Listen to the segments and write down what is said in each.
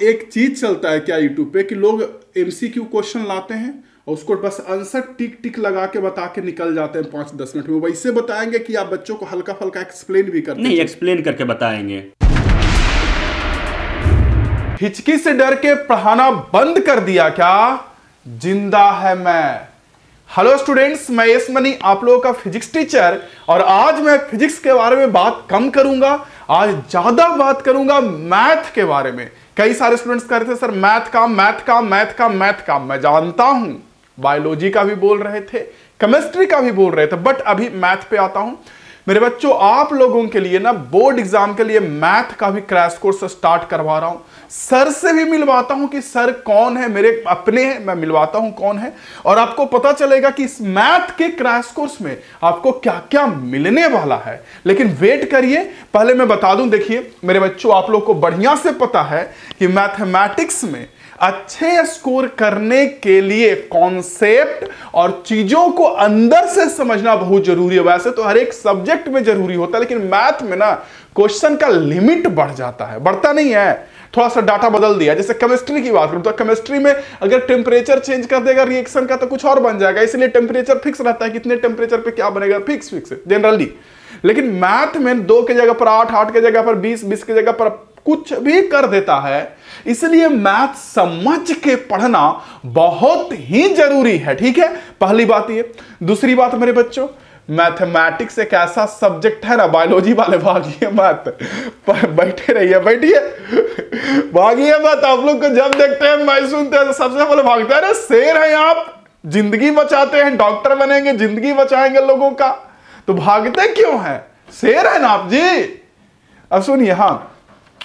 एक चीज चलता है क्या यूट्यूब पे कि लोग एमसीक्यू क्वेश्चन लाते हैं और उसको बस आंसर टिक टिक लगा के बता के निकल जाते हैं 5-10 मिनट में। वैसे बताएंगे कि आप बच्चों को हल्का फल्का एक्सप्लेन भी करते हैं? नहीं, एक्सप्लेन करके बताएंगे। हिचकी से डर के पढ़ाना बंद कर दिया क्या? जिंदा है मैं। हेलो स्टूडेंट्स, मैं यस मनी आप लोगों का फिजिक्स टीचर, और आज मैं फिजिक्स के बारे में बात कम करूंगा, आज ज्यादा बात करूंगा मैथ के बारे में। कई सारे स्टूडेंट्स कह रहे थे सर मैथ का। मैं जानता हूं, बायोलॉजी का भी बोल रहे थे, केमिस्ट्री का भी बोल रहे थे, बट अभी मैथ पे आता हूं। मेरे बच्चों, आप लोगों के लिए ना बोर्ड एग्जाम के लिए मैथ का भी क्रैश कोर्स स्टार्ट करवा रहा हूं। सर से भी मिलवाता हूं कि सर कौन है, मेरे अपने हैं, मैं मिलवाता हूं कौन है, और आपको पता चलेगा कि इस मैथ के क्रैश कोर्स में आपको क्या क्या मिलने वाला है। लेकिन वेट करिए, पहले मैं बता दूं। देखिए मेरे बच्चों, आप लोग को बढ़िया से पता है कि मैथमेटिक्स में अच्छे स्कोर करने के लिए कॉन्सेप्ट और चीजों को अंदर से समझना बहुत जरूरी है। वैसे तो हर एक सब्जेक्ट में जरूरी होता है, लेकिन मैथ में ना क्वेश्चन का लिमिट बढ़ जाता है, बढ़ता नहीं है, थोड़ा सा डाटा बदल दिया। जैसे केमिस्ट्री की बात करूं तो केमिस्ट्री में अगर टेम्परेचर चेंज कर देगा रिएक्शन का तो कुछ और बन जाएगा, इसलिए टेम्परेचर फिक्स रहता है, कितने टेम्परेचर पे क्या बनेगा, फिक्स जनरली। लेकिन मैथ में 2 की जगह पर 8, 8 की जगह पर 20, 20 की जगह पर कुछ भी कर देता है। इसलिए मैथ समझ के पढ़ना बहुत ही जरूरी है, ठीक है, पहली बात ये। दूसरी बात मेरे बच्चों, मैथमेटिक्स एक ऐसा सब्जेक्ट है ना, बायोलॉजी वाले भागिए मत, बैठे रहिए, बैठिए, भागिए मत। आप लोग को जब देखते हैं मैं सुनते हैं तो सबसे पहले भागते हैं, अरे शेर हैं आप, जिंदगी बचाते हैं, डॉक्टर बनेंगे, जिंदगी बचाएंगे लोगों का, तो भागते क्यों हैं? शेर है ना आप जी। अब सुनिए, हाँ,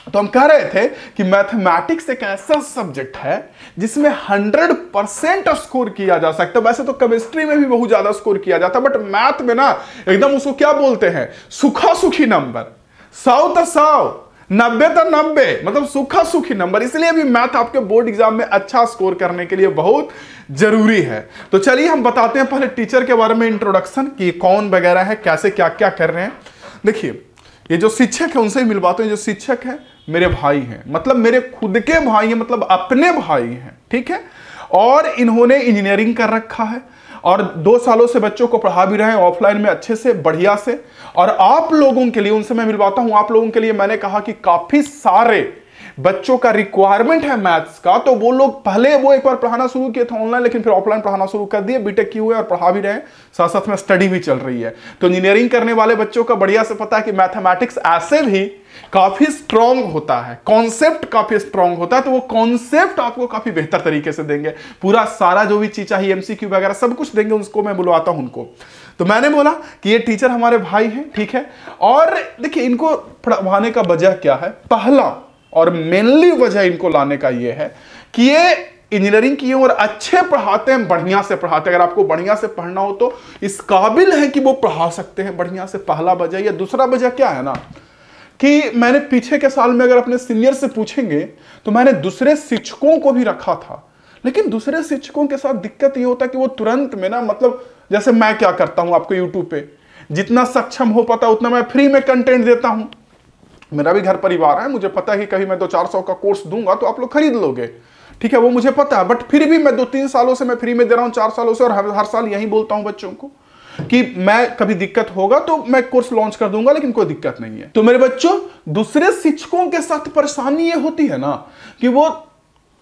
तो हम कह रहे थे कि मैथमेटिक्स एक ऐसा सब्जेक्ट है जिसमें 100% स्कोर किया जा सकता है। वैसे तो केमिस्ट्री में भी बहुत ज्यादा स्कोर किया जाता है, बट मैथ में ना एकदम उसको क्या बोलते हैं, सुखा सुखी नंबर, 100 तो 100, 90 तो 90, मतलब सुखा सुखी नंबर। इसलिए भी मैथ आपके बोर्ड एग्जाम में अच्छा स्कोर करने के लिए बहुत जरूरी है। तो चलिए हम बताते हैं पहले टीचर के बारे में इंट्रोडक्शन, कि कौन वगैरह है, कैसे क्या क्या कर रहे हैं। देखिए ये जो शिक्षक है उनसे ही मिलवाते हैं। जो शिक्षक है मेरे भाई हैं, मतलब मेरे खुद के भाई हैं, मतलब अपने भाई हैं, ठीक है, और इन्होंने इंजीनियरिंग कर रखा है और 2 सालों से बच्चों को पढ़ा भी रहे हैं ऑफलाइन में अच्छे से, बढ़िया से। और आप लोगों के लिए उनसे मैं मिलवाता हूं। आप लोगों के लिए मैंने कहा कि काफी सारे बच्चों का रिक्वायरमेंट है मैथ्स का, तो वो लोग पहले वो एक बार पढ़ाना शुरू किए थे ऑनलाइन, लेकिन फिर ऑफलाइन पढ़ाना शुरू कर दिए, बीटेक किए हुए और पढ़ा भी रहे हैं, साथ साथ में स्टडी भी चल रही है। तो इंजीनियरिंग करने वाले बच्चों का बढ़िया से पता है कि मैथमेटिक्स ऐसे भी काफी स्ट्रांग होता है, कॉन्सेप्ट काफी स्ट्रांग होता है, तो वो कॉन्सेप्ट आपको काफी बेहतर तरीके से देंगे। पूरा सारा जो भी चीज चाहिए, एमसीक्यू वगैरह सब कुछ देंगे, उसको मैं बुलवाता हूं उनको। तो मैंने बोला कि ये टीचर हमारे भाई हैं, ठीक है। और देखिए इनको पढ़वाने का वजह क्या है, पहला और मेनली वजह इनको लाने का ये है कि ये इंजीनियरिंग किए और अच्छे पढ़ाते हैं, बढ़िया से पढ़ाते हैं। अगर आपको बढ़िया से पढ़ना हो तो इस काबिल है कि वो पढ़ा सकते हैं बढ़िया से, पहला वजह। या दूसरा वजह क्या है ना, कि मैंने पीछे के साल में अगर अपने सीनियर से पूछेंगे तो मैंने दूसरे शिक्षकों को भी रखा था, लेकिन दूसरे शिक्षकों के साथ दिक्कत ये होता है कि वो तुरंत में ना, मतलब जैसे मैं क्या करता हूं आपको यूट्यूब पे जितना सक्षम हो पाता उतना मैं फ्री में कंटेंट देता हूं। मेरा भी घर परिवार है, मुझे पता है कि कहीं मैं 200-400 का कोर्स दूंगा तो आप लोग खरीद लोगे, ठीक है, वो मुझे पता है। बट फिर भी मैं 2-3 सालों से मैं फ्री में दे रहा हूं, 4 सालों से, और हर साल यही बोलता हूं बच्चों को कि मैं कभी दिक्कत होगा तो मैं कोर्स लॉन्च कर दूंगा, लेकिन कोई दिक्कत नहीं है। तो मेरे बच्चों, दूसरे शिक्षकों के साथ परेशानी ये होती है ना कि वो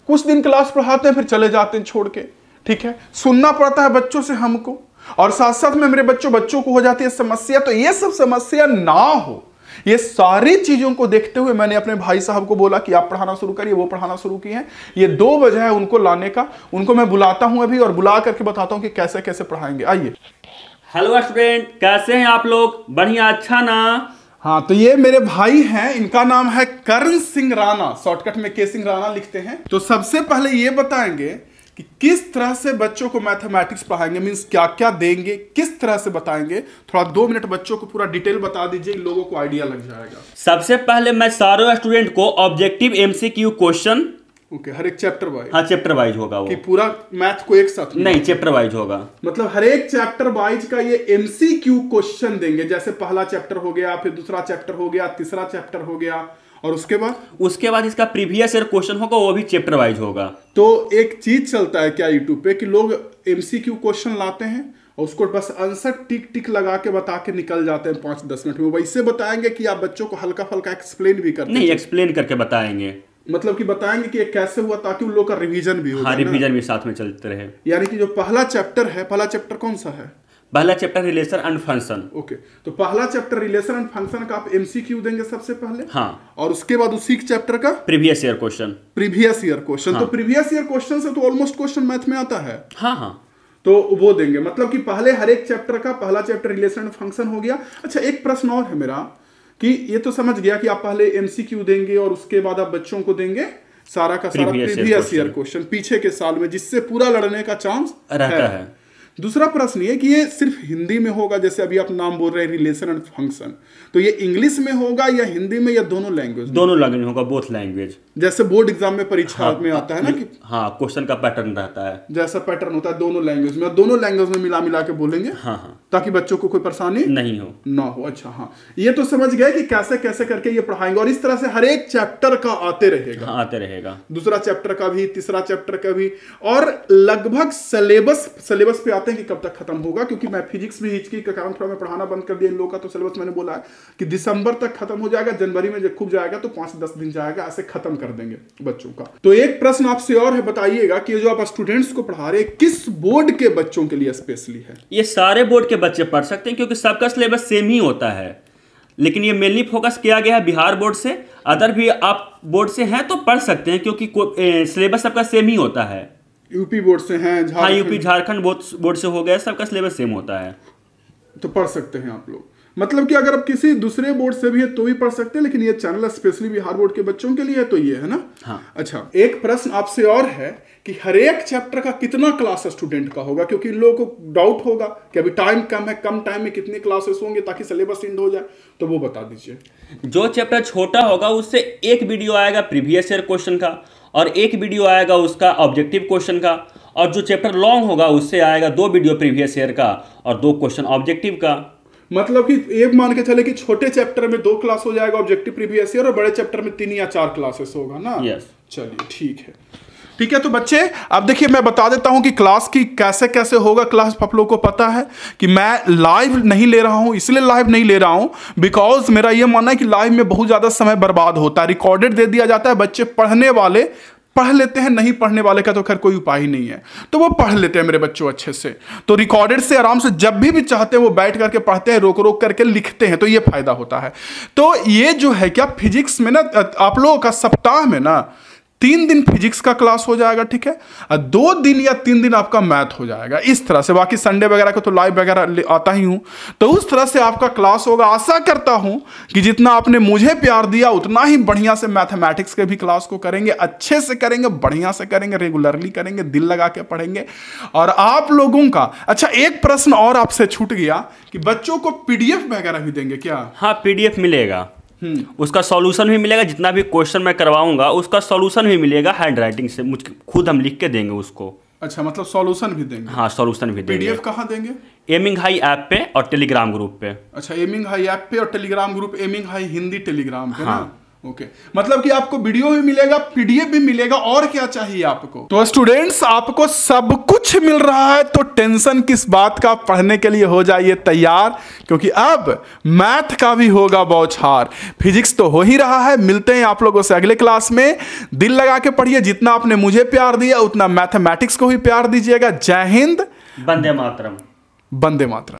कुछ दिन क्लास पढ़ाते हैं फिर चले जाते हैं छोड़ के, ठीक है, सुनना पड़ता है बच्चों से हमको, और साथ साथ में मेरे बच्चों को हो जाती है समस्या। तो ये सब समस्या ना हो, ये सारी चीजों को देखते हुए मैंने अपने भाई साहब को बोला कि आप पढ़ाना शुरू करिए, वो पढ़ाना शुरू किए हैं। ये 2 वजह है उनको लाने का। उनको मैं बुलाता हूं अभी और बुला करके बताता हूं कि कैसे कैसे पढ़ाएंगे। आइए। हेलो स्टूडेंट, कैसे हैं आप लोग? बढ़िया, अच्छा ना? हाँ, तो ये मेरे भाई हैं, इनका नाम है कर्ण सिंह राणा, शॉर्टकट में के सिंह राणा लिखते हैं। तो सबसे पहले ये बताएंगे कि किस तरह से बच्चों को मैथमेटिक्स पढ़ाएंगे, मींस क्या क्या देंगे, किस तरह से बताएंगे। थोड़ा 2 मिनट बच्चों को पूरा डिटेल बता दीजिए, लोगों को आइडिया लग जाएगा। सबसे पहले मैं सारे स्टूडेंट को ऑब्जेक्टिव एमसीक्यू क्वेश्चन, ओके, हर एक चैप्टर वाइज। हाँ, चैप्टर वाइज होगा वो, कि पूरा मैथ को एक साथ नहीं, चैप्टर वाइज होगा। मतलब हर एक चैप्टर वाइज का ये एमसीक्यू क्वेश्चन देंगे। जैसे पहला चैप्टर हो गया, फिर दूसरा चैप्टर हो गया, तीसरा चैप्टर हो गया, और उसके बाद इसका प्रीवियस ईयर क्वेश्चन होगा, वो भी चैप्टर वाइज होगा। तो एक चीज चलता है क्या यूट्यूब पे कि लोग एमसीक्यू क्वेश्चन लाते हैं और उसको बस आंसर टिक टिक लगा के बता के निकल जाते हैं 5-10 मिनट में। वैसे बताएंगे कि आप बच्चों को हल्का फल्का एक्सप्लेन भी करते हैं? नहीं, एक्सप्लेन करके बताएंगे, मतलब कि बताएंगे कि ये कैसे हुआ ताकि उन लोग का रिवीजन भी हो। हाँ, रिवीजन भी साथ में चलते रहे। यानी कि जो पहला चैप्टर है, पहला चैप्टर कौन सा है? पहला chapter relation and function. Okay, तो पहला चैप्टर रिलेशन एंड फंक्शन का आप एमसीक्यू देंगे सबसे पहले। हाँ, और उसके बाद उसी चैप्टर का प्रीवियस ईयर क्वेश्चन। हाँ। तो प्रीवियस ईयर क्वेश्चन से तो ऑलमोस्ट क्वेश्चन मैथ में आता है। हाँ, तो वो देंगे, मतलब कि पहले हर एक चैप्टर का पहला चैप्टर रिलेशन एंड फंक्शन हो गया। अच्छा, एक प्रश्न और है मेरा कि ये तो समझ गया कि आप पहले एमसीक्यू देंगे और उसके बाद आप बच्चों को देंगे सारा का सारा प्रीवियस ईयर क्वेश्चन पीछे के साल में, जिससे पूरा लड़ने का चांस रहता है। दूसरा प्रश्न ये कि ये सिर्फ हिंदी में होगा, जैसे अभी आप नाम बोल रहे हैं रिलेशन एंड फंक्शन, तो ये इंग्लिश में होगा या हिंदी में या दोनों लैंग्वेज? दोनों लैंग्वेज होगा, बोथ लैंग्वेज। जैसे बोर्ड एग्जाम में परीक्षा में आता है ना कि हाँ, क्वेश्चन का पैटर्न रहता है, जैसा पैटर्न होता है दोनों लैंग्वेज में, दोनों लैंग्वेज में मिला के बोलेंगे। हाँ, ताकि बच्चों को कोई परेशानी नहीं हो ना हो। अच्छा, हाँ, ये तो समझ गए कि कैसे कैसे करके ये पढ़ाएंगे और इस तरह से हर एक चैप्टर का आते रहेगा। दूसरा चैप्टर का भी, तीसरा चैप्टर का भी, और लगभग सिलेबस पे आते हैं कि कब तक खत्म होगा, क्योंकि मैं फिजिक्स भी हिचकी के कारण थोड़ा मैं पढ़ाना बंद कर दिया इन लोगों का। तो सिलेबस मैंने बोला है कि दिसंबर तक खत्म हो जाएगा, जनवरी में जब खूब जाएगा तो 5-10 दिन जाएगा, ऐसे खत्म कर देंगे बच्चों का। तो एक प्रश्न आपसे और है, बताइएगा कि जो आप स्टूडेंट्स को पढ़ा रहे हैं किस बोर्ड के बच्चों के लिए स्पेशली है? ये सारे बोर्ड के बच्चे पढ़ सकते हैं क्योंकि सबका सिलेबस सेम ही होता है, लेकिन ये मेनली फोकस किया गया है बिहार बोर्ड से। अदर भी आप बोर्ड से हैं तो पढ़ सकते हैं क्योंकि सिलेबस सबका सेम ही होता है। यूपी बोर्ड से हैं, हाँ, यूपी झारखंड बोर्ड से हो गया, सबका सिलेबस सेम होता है, तो पढ़ सकते हैं आप लोग। मतलब कि अगर आप किसी दूसरे बोर्ड से भी है तो भी पढ़ सकते हैं, लेकिन ये चैनल स्पेशली बिहार बोर्ड के बच्चों के लिए है, तो ये है ना। हाँ। अच्छा, एक प्रश्न आपसे और है कि हर एक चैप्टर का कितना क्लास स्टूडेंट का होगा, क्योंकि इन लोगों को डाउट होगा कि अभी टाइम कम है, कम टाइम में कितने क्लासेस होंगे ताकि सिलेबस एंड हो जाए, तो वो बता दीजिए। जो चैप्टर छोटा होगा उससे एक वीडियो आएगा प्रीवियस ईयर क्वेश्चन का और एक वीडियो आएगा उसका ऑब्जेक्टिव क्वेश्चन का, और जो चैप्टर लॉन्ग होगा उससे आएगा 2 वीडियो प्रीवियस ईयर का और 2 क्वेश्चन ऑब्जेक्टिव का। मतलब कि एक मान के चले कि छोटे चैप्टर में 2 क्लास हो जाएगा ऑब्जेक्टिव प्रीवियस ईयर, और बड़े चैप्टर में 3 या 4 क्लासेस होगा ना। यस, चलिए ठीक है। तो बच्चे अब देखिए, मैं बता देता हूं कि क्लास की कैसे कैसे होगा। क्लास आप लोगों को पता है कि मैं लाइव नहीं ले रहा हूं, इसलिए लाइव नहीं ले रहा हूं बिकॉज मेरा यह मानना है कि लाइव में बहुत ज़्यादा समय बर्बाद होता है। रिकॉर्डेड दे दिया जाता है, बच्चे पढ़ने वाले पढ़ लेते हैं, नहीं पढ़ने वाले का तो खैर कोई उपाय ही नहीं है, तो वो पढ़ लेते हैं मेरे बच्चों अच्छे से। तो रिकॉर्डेड से आराम से जब भी चाहते हैं वो बैठ करके पढ़ते हैं, रोक रोक करके लिखते हैं, तो ये फायदा होता है। तो ये जो है क्या, फिजिक्स में ना आप लोगों का सप्ताह में ना 3 दिन फिजिक्स का क्लास हो जाएगा, ठीक है, और 2 दिन या 3 दिन आपका मैथ हो जाएगा, इस तरह से। बाकी संडे वगैरह को तो लाइव वगैरह आता ही हूं, तो उस तरह से आपका क्लास होगा। आशा करता हूं कि जितना आपने मुझे प्यार दिया उतना ही बढ़िया से मैथमेटिक्स के भी क्लास को करेंगे, अच्छे से करेंगे, बढ़िया से करेंगे, रेगुलरली करेंगे, दिल लगा के पढ़ेंगे। और आप लोगों का अच्छा, एक प्रश्न और आपसे छूट गया कि बच्चों को पीडीएफ वगैरह भी देंगे क्या? हाँ, पीडीएफ मिलेगा, उसका सॉल्यूशन भी मिलेगा, जितना भी क्वेश्चन मैं करवाऊंगा उसका सॉल्यूशन भी मिलेगा हैंड राइटिंग से, मुझ खुद हम लिख के देंगे उसको। अच्छा, मतलब सॉल्यूशन भी देंगे? हाँ, सॉल्यूशन भी देंगे। पीडीएफ कहाँ देंगे? एमिंग हाई ऐप पे और टेलीग्राम ग्रुप पे। अच्छा, एमिंग हाई ऐप पे और Telegram group, aiming high Hindi Telegram पे। हाँ। ना ओके, मतलब कि आपको वीडियो भी मिलेगा, पीडीएफ भी मिलेगा, और क्या चाहिए आपको? तो स्टूडेंट्स, आपको सब कुछ मिल रहा है, तो टेंशन किस बात का, पढ़ने के लिए हो जाइए तैयार, क्योंकि अब मैथ का भी होगा बौछार। फिजिक्स तो हो ही रहा है। मिलते हैं आप लोगों से अगले क्लास में। दिल लगा के पढ़िए, जितना आपने मुझे प्यार दिया उतना मैथमेटिक्स को भी प्यार दीजिएगा। जय हिंद, वंदे मातरम। वंदे मातरम।